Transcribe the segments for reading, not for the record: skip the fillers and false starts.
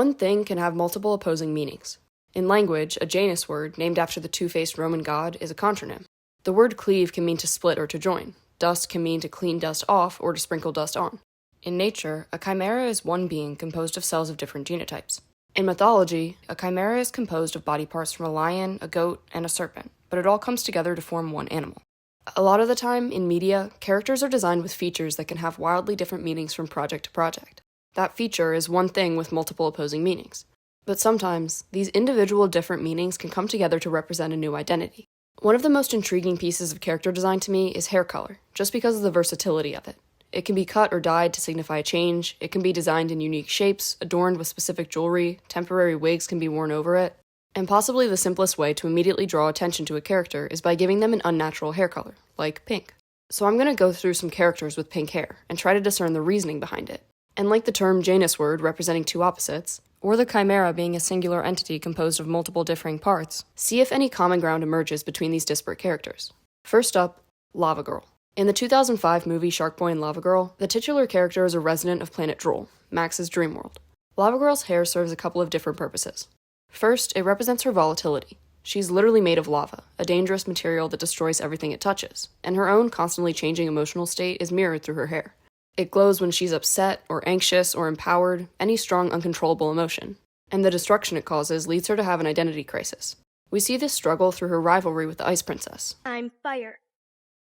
One thing can have multiple opposing meanings. In language, a Janus word, named after the two-faced Roman god, is a contronym. The word cleave can mean to split or to join. Dust can mean to clean dust off or to sprinkle dust on. In nature, a chimera is one being composed of cells of different genotypes. In mythology, a chimera is composed of body parts from a lion, a goat, and a serpent, but it all comes together to form one animal. A lot of the time, in media, characters are designed with features that can have wildly different meanings from project to project. That feature is one thing with multiple opposing meanings. But sometimes, these individual different meanings can come together to represent a new identity. One of the most intriguing pieces of character design to me is hair color, just because of the versatility of it. It can be cut or dyed to signify a change, it can be designed in unique shapes, adorned with specific jewelry, temporary wigs can be worn over it, and possibly the simplest way to immediately draw attention to a character is by giving them an unnatural hair color, like pink. So I'm going to go through some characters with pink hair, and try to discern the reasoning behind it. And like the term Janus word representing two opposites, or the chimera being a singular entity composed of multiple differing parts, see if any common ground emerges between these disparate characters. First up, Lava Girl. In the 2005 movie Shark Boy and Lava Girl, the titular character is a resident of planet Drool, Max's dream world. Lava Girl's hair serves a couple of different purposes. First, it represents her volatility. She's literally made of lava, a dangerous material that destroys everything it touches, and her own constantly changing emotional state is mirrored through her hair. It glows when she's upset, or anxious, or empowered, any strong, uncontrollable emotion, and the destruction it causes leads her to have an identity crisis. We see this struggle through her rivalry with the Ice Princess. I'm fire.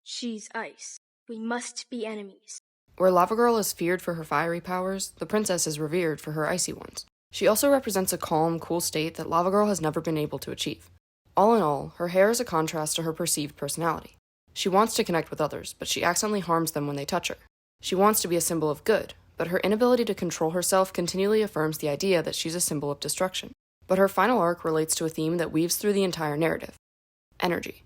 She's ice. We must be enemies. Where Lava Girl is feared for her fiery powers, the princess is revered for her icy ones. She also represents a calm, cool state that Lava Girl has never been able to achieve. All in all, her hair is a contrast to her perceived personality. She wants to connect with others, but she accidentally harms them when they touch her. She wants to be a symbol of good, but her inability to control herself continually affirms the idea that she's a symbol of destruction. But her final arc relates to a theme that weaves through the entire narrative: energy.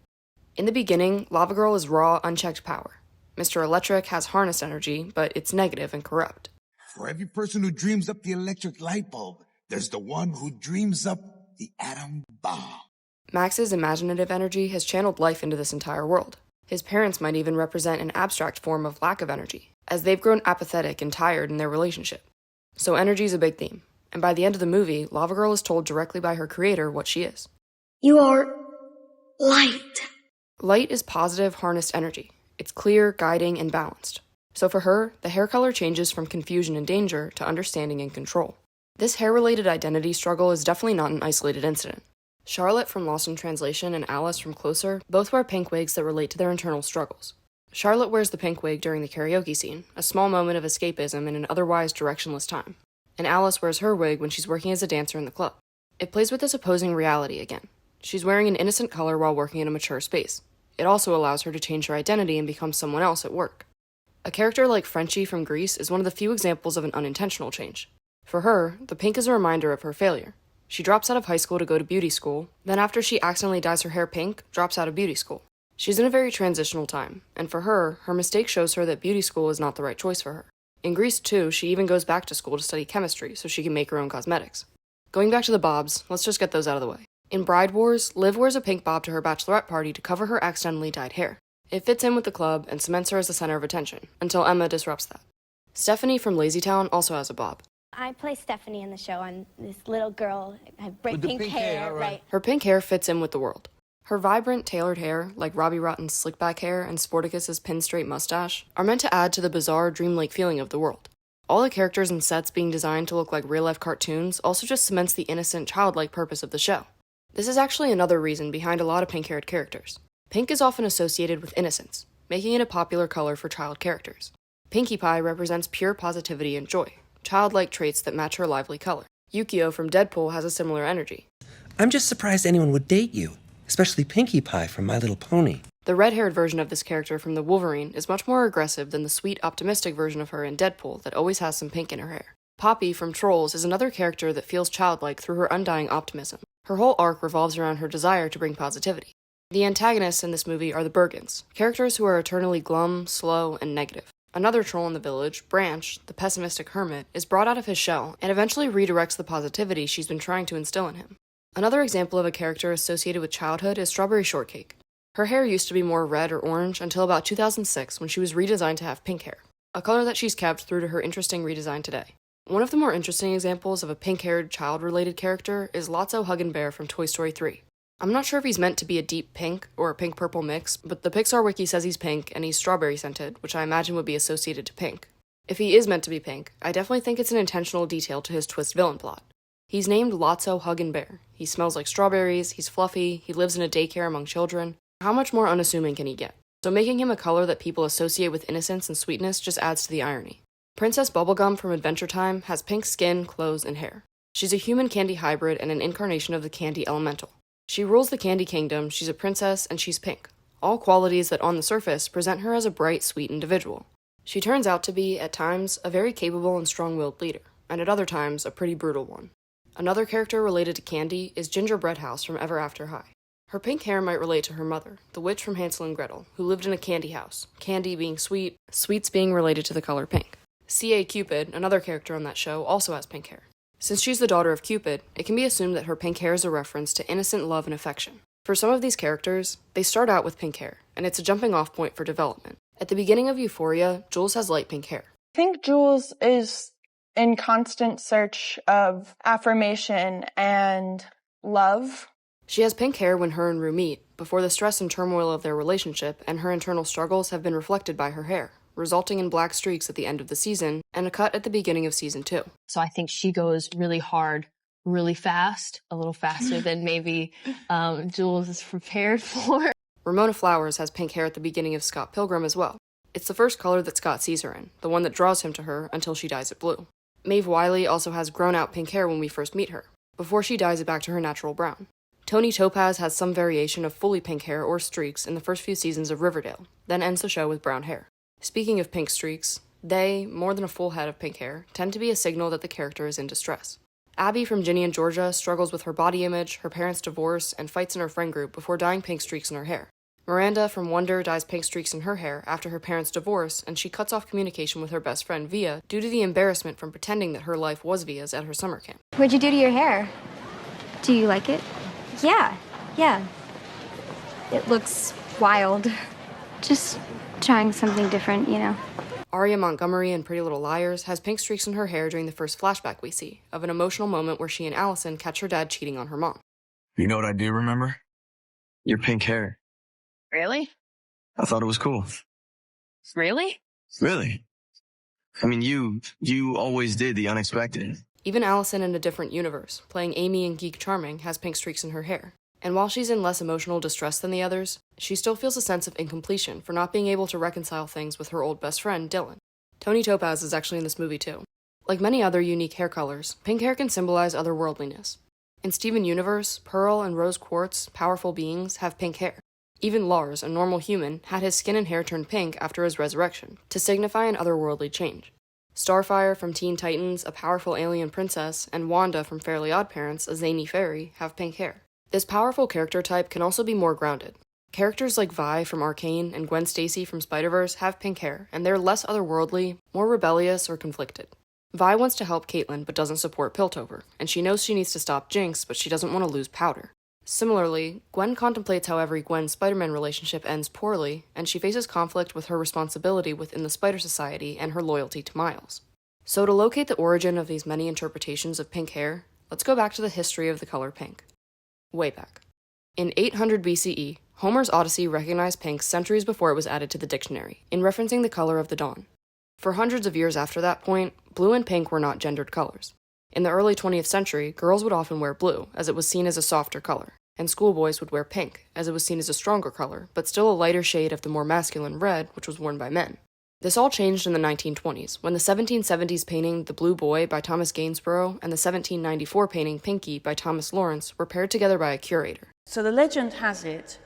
In the beginning, Lava Girl is raw, unchecked power. Mr. Electric has harnessed energy, but it's negative and corrupt. For every person who dreams up the electric light bulb, there's the one who dreams up the atom bomb. Max's imaginative energy has channeled life into this entire world. His parents might even represent an abstract form of lack of energy, as they've grown apathetic and tired in their relationship. So energy's a big theme, and by the end of the movie, Lava Girl is told directly by her creator what she is. You are light. Light is positive, harnessed energy. It's clear, guiding, and balanced. So for her, the hair color changes from confusion and danger to understanding and control. This hair-related identity struggle is definitely not an isolated incident. Charlotte from Lost in Translation and Alice from Closer both wear pink wigs that relate to their internal struggles. Charlotte wears the pink wig during the karaoke scene, a small moment of escapism in an otherwise directionless time. And Alice wears her wig when she's working as a dancer in the club. It plays with this opposing reality again. She's wearing an innocent color while working in a mature space. It also allows her to change her identity and become someone else at work. A character like Frenchie from Grease is one of the few examples of an unintentional change. For her, the pink is a reminder of her failure. She drops out of high school to go to beauty school, then after she accidentally dyes her hair pink, drops out of beauty school. She's in a very transitional time, and for her, her mistake shows her that beauty school is not the right choice for her. In Grease 2, she even goes back to school to study chemistry so she can make her own cosmetics. Going back to the bobs, let's just get those out of the way. In Bride Wars, Liv wears a pink bob to her bachelorette party to cover her accidentally dyed hair. It fits in with the club and cements her as the center of attention, until Emma disrupts that. Stephanie from LazyTown also has a bob. I play Stephanie in the show. I'm this little girl. I have bright pink hair, right? Her pink hair fits in with the world. Her vibrant, tailored hair, like Robbie Rotten's slick back hair and Sporticus's pin-straight mustache, are meant to add to the bizarre, dreamlike feeling of the world. All the characters and sets being designed to look like real-life cartoons also just cements the innocent, childlike purpose of the show. This is actually another reason behind a lot of pink-haired characters. Pink is often associated with innocence, making it a popular color for child characters. Pinkie Pie represents pure positivity and joy, childlike traits that match her lively color. Yukio from Deadpool has a similar energy. I'm just surprised anyone would date you, especially Pinkie Pie from My Little Pony. The red-haired version of this character from the Wolverine is much more aggressive than the sweet, optimistic version of her in Deadpool that always has some pink in her hair. Poppy from Trolls is another character that feels childlike through her undying optimism. Her whole arc revolves around her desire to bring positivity. The antagonists in this movie are the Bergens, characters who are eternally glum, slow, and negative. Another troll in the village, Branch, the pessimistic hermit, is brought out of his shell and eventually redirects the positivity she's been trying to instill in him. Another example of a character associated with childhood is Strawberry Shortcake. Her hair used to be more red or orange until about 2006 when she was redesigned to have pink hair, a color that she's kept through to her interesting redesign today. One of the more interesting examples of a pink-haired, child-related character is Lotso Huggin' from Toy Story 3. I'm not sure if he's meant to be a deep pink or a pink-purple mix, but the Pixar wiki says he's pink and he's strawberry-scented, which I imagine would be associated to pink. If he is meant to be pink, I definitely think it's an intentional detail to his twist villain plot. He's named Lotso Huggin'. He smells like strawberries, he's fluffy, he lives in a daycare among children. How much more unassuming can he get? So making him a color that people associate with innocence and sweetness just adds to the irony. Princess Bubblegum from Adventure Time has pink skin, clothes, and hair. She's a human candy hybrid and an incarnation of the candy elemental. She rules the candy kingdom, she's a princess, and she's pink. All qualities that on the surface present her as a bright, sweet individual. She turns out to be, at times, a very capable and strong-willed leader, and at other times, a pretty brutal one. Another character related to Candy is Gingerbread House from Ever After High. Her pink hair might relate to her mother, the witch from Hansel and Gretel, who lived in a candy house, candy being sweet, sweets being related to the color pink. C.A. Cupid, another character on that show, also has pink hair. Since she's the daughter of Cupid, it can be assumed that her pink hair is a reference to innocent love and affection. For some of these characters, they start out with pink hair, and it's a jumping-off point for development. At the beginning of Euphoria, Jules has light pink hair. I think Jules is in constant search of affirmation and love. She has pink hair when her and Rue meet, before the stress and turmoil of their relationship and her internal struggles have been reflected by her hair, resulting in black streaks at the end of the season and a cut at the beginning of season 2. So I think she goes really hard, really fast, a little faster than maybe Jules is prepared for. Ramona Flowers has pink hair at the beginning of Scott Pilgrim as well. It's the first color that Scott sees her in, the one that draws him to her until she dyes it blue. Maeve Wiley also has grown-out pink hair when we first meet her, before she dyes it back to her natural brown. Tony Topaz has some variation of fully pink hair or streaks in the first few seasons of Riverdale, then ends the show with brown hair. Speaking of pink streaks, they, more than a full head of pink hair, tend to be a signal that the character is in distress. Abby from Ginny and Georgia struggles with her body image, her parents' divorce, and fights in her friend group before dyeing pink streaks in her hair. Miranda from Wonder dyes pink streaks in her hair after her parents' divorce, and she cuts off communication with her best friend Via due to the embarrassment from pretending that her life was Via's at her summer camp. What'd you do to your hair? Do you like it? Yeah. It looks wild. Just trying something different, you know. Aria Montgomery in Pretty Little Liars has pink streaks in her hair during the first flashback we see, of an emotional moment where she and Allison catch her dad cheating on her mom. You know what I do remember? Your pink hair. Really? I thought it was cool. Really? Really? I mean, you always did the unexpected. Even Allison in A Different Universe, playing Amy in Geek Charming, has pink streaks in her hair. And while she's in less emotional distress than the others, she still feels a sense of incompletion for not being able to reconcile things with her old best friend, Dylan. Tony Topaz is actually in this movie too. Like many other unique hair colors, pink hair can symbolize otherworldliness. In Steven Universe, Pearl and Rose Quartz, powerful beings, have pink hair. Even Lars, a normal human, had his skin and hair turned pink after his resurrection, to signify an otherworldly change. Starfire from Teen Titans, a powerful alien princess, and Wanda from Fairly OddParents, a zany fairy, have pink hair. This powerful character type can also be more grounded. Characters like Vi from Arcane and Gwen Stacy from Spider-Verse have pink hair, and they're less otherworldly, more rebellious, or conflicted. Vi wants to help Caitlin but doesn't support Piltover, and she knows she needs to stop Jinx, but she doesn't want to lose Powder. Similarly, Gwen contemplates how every Gwen-Spider-Man relationship ends poorly, and she faces conflict with her responsibility within the Spider Society and her loyalty to Miles. So to locate the origin of these many interpretations of pink hair, let's go back to the history of the color pink. Way back. In 800 BCE, Homer's Odyssey recognized pink centuries before it was added to the dictionary, in referencing the color of the dawn. For hundreds of years after that point, blue and pink were not gendered colors. In the early 20th century, girls would often wear blue, as it was seen as a softer color, and schoolboys would wear pink, as it was seen as a stronger color, but still a lighter shade of the more masculine red, which was worn by men. This all changed in the 1920s, when the 1770s painting The Blue Boy by Thomas Gainsborough and the 1794 painting Pinky by Thomas Lawrence were paired together by a curator. So the legend has it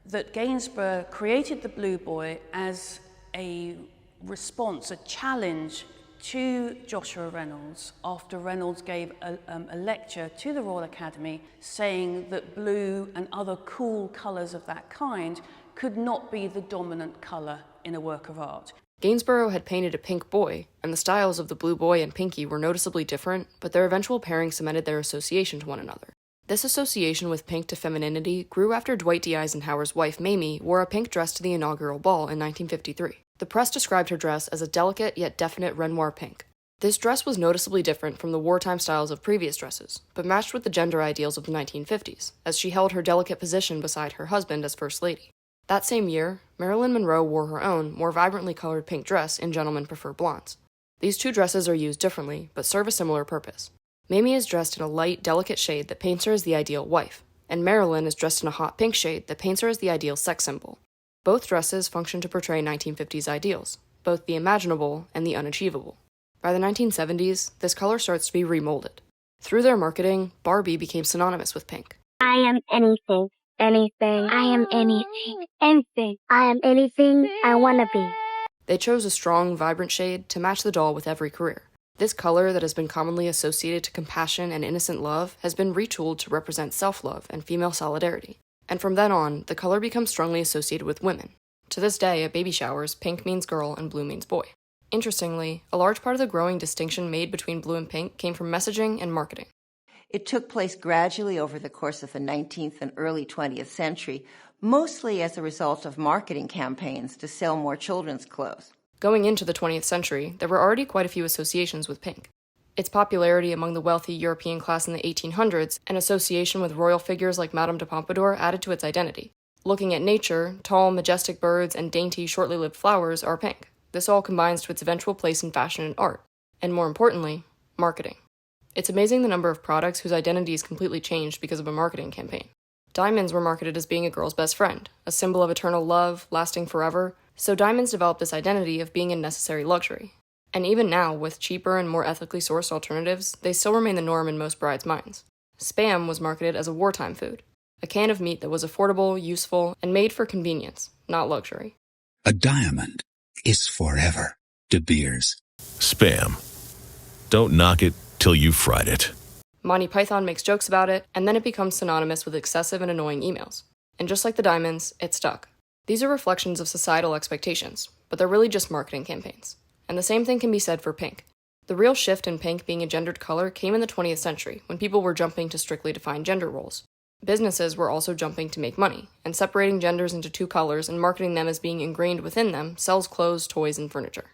that Gainsborough created The Blue Boy as a response, a challenge to Joshua Reynolds after Reynolds gave a lecture to the Royal Academy saying that blue and other cool colours of that kind could not be the dominant colour in a work of art. Gainsborough had painted a pink boy, and the styles of the Blue Boy and Pinky were noticeably different, but their eventual pairing cemented their association to one another. This association with pink to femininity grew after Dwight D. Eisenhower's wife Mamie wore a pink dress to the inaugural ball in 1953. The press described her dress as a delicate yet definite Renoir pink. This dress was noticeably different from the wartime styles of previous dresses, but matched with the gender ideals of the 1950s, as she held her delicate position beside her husband as First Lady. That same year, Marilyn Monroe wore her own, more vibrantly colored pink dress in Gentlemen Prefer Blondes. These two dresses are used differently, but serve a similar purpose. Mamie is dressed in a light, delicate shade that paints her as the ideal wife, and Marilyn is dressed in a hot pink shade that paints her as the ideal sex symbol. Both dresses function to portray 1950s ideals, both the imaginable and the unachievable. By the 1970s, this color starts to be remolded. Through their marketing, Barbie became synonymous with pink. I am anything, anything. I am anything, anything. I am anything I want to be. They chose a strong, vibrant shade to match the doll with every career. This color that has been commonly associated to compassion and innocent love has been retooled to represent self-love and female solidarity. And from then on, the color becomes strongly associated with women. To this day, at baby showers, pink means girl and blue means boy. Interestingly, a large part of the growing distinction made between blue and pink came from messaging and marketing. It took place gradually over the course of the 19th and early 20th century, mostly as a result of marketing campaigns to sell more children's clothes. Going into the 20th century, there were already quite a few associations with pink. Its popularity among the wealthy European class in the 1800s and association with royal figures like Madame de Pompadour added to its identity. Looking at nature, tall, majestic birds and dainty, shortly lived flowers are pink. This all combines to its eventual place in fashion and art, and more importantly, marketing. It's amazing the number of products whose identities completely changed because of a marketing campaign. Diamonds were marketed as being a girl's best friend, a symbol of eternal love, lasting forever, so diamonds developed this identity of being a necessary luxury. And even now, with cheaper and more ethically sourced alternatives, they still remain the norm in most brides' minds. Spam was marketed as a wartime food, a can of meat that was affordable, useful, and made for convenience, not luxury. A diamond is forever. De Beers. Spam. Don't knock it till you've fried it. Monty Python makes jokes about it, and then it becomes synonymous with excessive and annoying emails. And just like the diamonds, it stuck. These are reflections of societal expectations, but they're really just marketing campaigns. And the same thing can be said for pink. The real shift in pink being a gendered color came in the 20th century, when people were jumping to strictly defined gender roles. Businesses were also jumping to make money, and separating genders into two colors and marketing them as being ingrained within them sells clothes, toys, and furniture.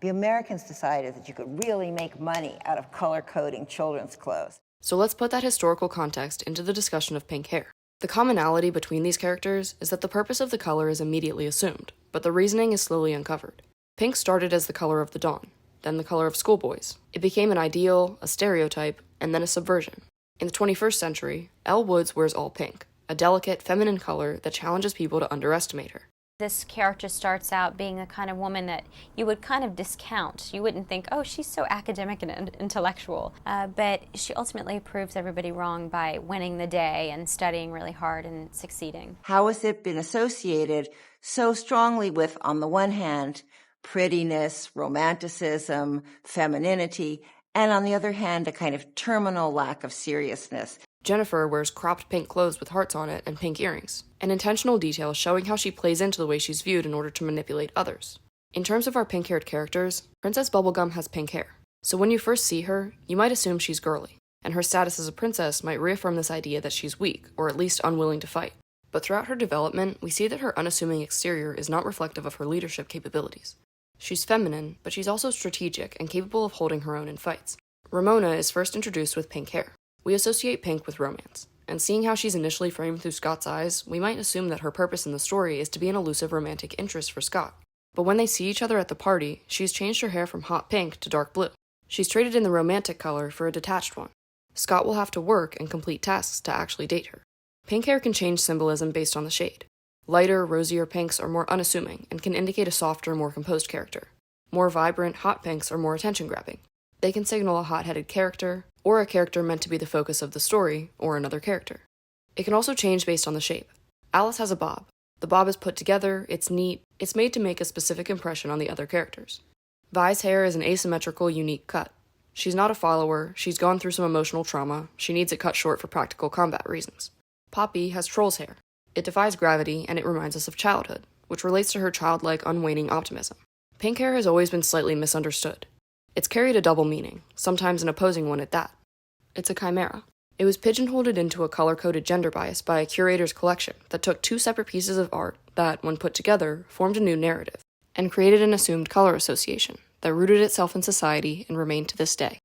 The Americans decided that you could really make money out of color-coding children's clothes. So let's put that historical context into the discussion of pink hair. The commonality between these characters is that the purpose of the color is immediately assumed, but the reasoning is slowly uncovered. Pink started as the color of the dawn, then the color of schoolboys. It became an ideal, a stereotype, and then a subversion. In the 21st century, Elle Woods wears all pink, a delicate, feminine color that challenges people to underestimate her. This character starts out being the kind of woman that you would kind of discount. You wouldn't think, oh, she's so academic and intellectual. But she ultimately proves everybody wrong by winning the day and studying really hard and succeeding. How has it been associated so strongly with, on the one hand, prettiness, romanticism, femininity, and on the other hand, a kind of terminal lack of seriousness? Jennifer wears cropped pink clothes with hearts on it and pink earrings, an intentional detail showing how she plays into the way she's viewed in order to manipulate others. In terms of our pink-haired characters, Princess Bubblegum has pink hair, so when you first see her, you might assume she's girly, and her status as a princess might reaffirm this idea that she's weak, or at least unwilling to fight. But throughout her development, we see that her unassuming exterior is not reflective of her leadership capabilities. She's feminine, but she's also strategic and capable of holding her own in fights. Ramona is first introduced with pink hair. We associate pink with romance, and seeing how she's initially framed through Scott's eyes, we might assume that her purpose in the story is to be an elusive romantic interest for Scott. But when they see each other at the party, she's changed her hair from hot pink to dark blue. She's traded in the romantic color for a detached one. Scott will have to work and complete tasks to actually date her. Pink hair can change symbolism based on the shade. Lighter, rosier pinks are more unassuming and can indicate a softer, more composed character. More vibrant, hot pinks are more attention-grabbing. They can signal a hot-headed character, or a character meant to be the focus of the story, or another character. It can also change based on the shape. Alice has a bob. The bob is put together, it's neat, it's made to make a specific impression on the other characters. Vi's hair is an asymmetrical, unique cut. She's not a follower, she's gone through some emotional trauma, she needs it cut short for practical combat reasons. Poppy has troll's hair. It defies gravity, and it reminds us of childhood, which relates to her childlike, unwaning optimism. Pink hair has always been slightly misunderstood. It's carried a double meaning, sometimes an opposing one at that. It's a chimera. It was pigeonholed into a color-coded gender bias by a curator's collection that took two separate pieces of art that, when put together, formed a new narrative, and created an assumed color association that rooted itself in society and remained to this day.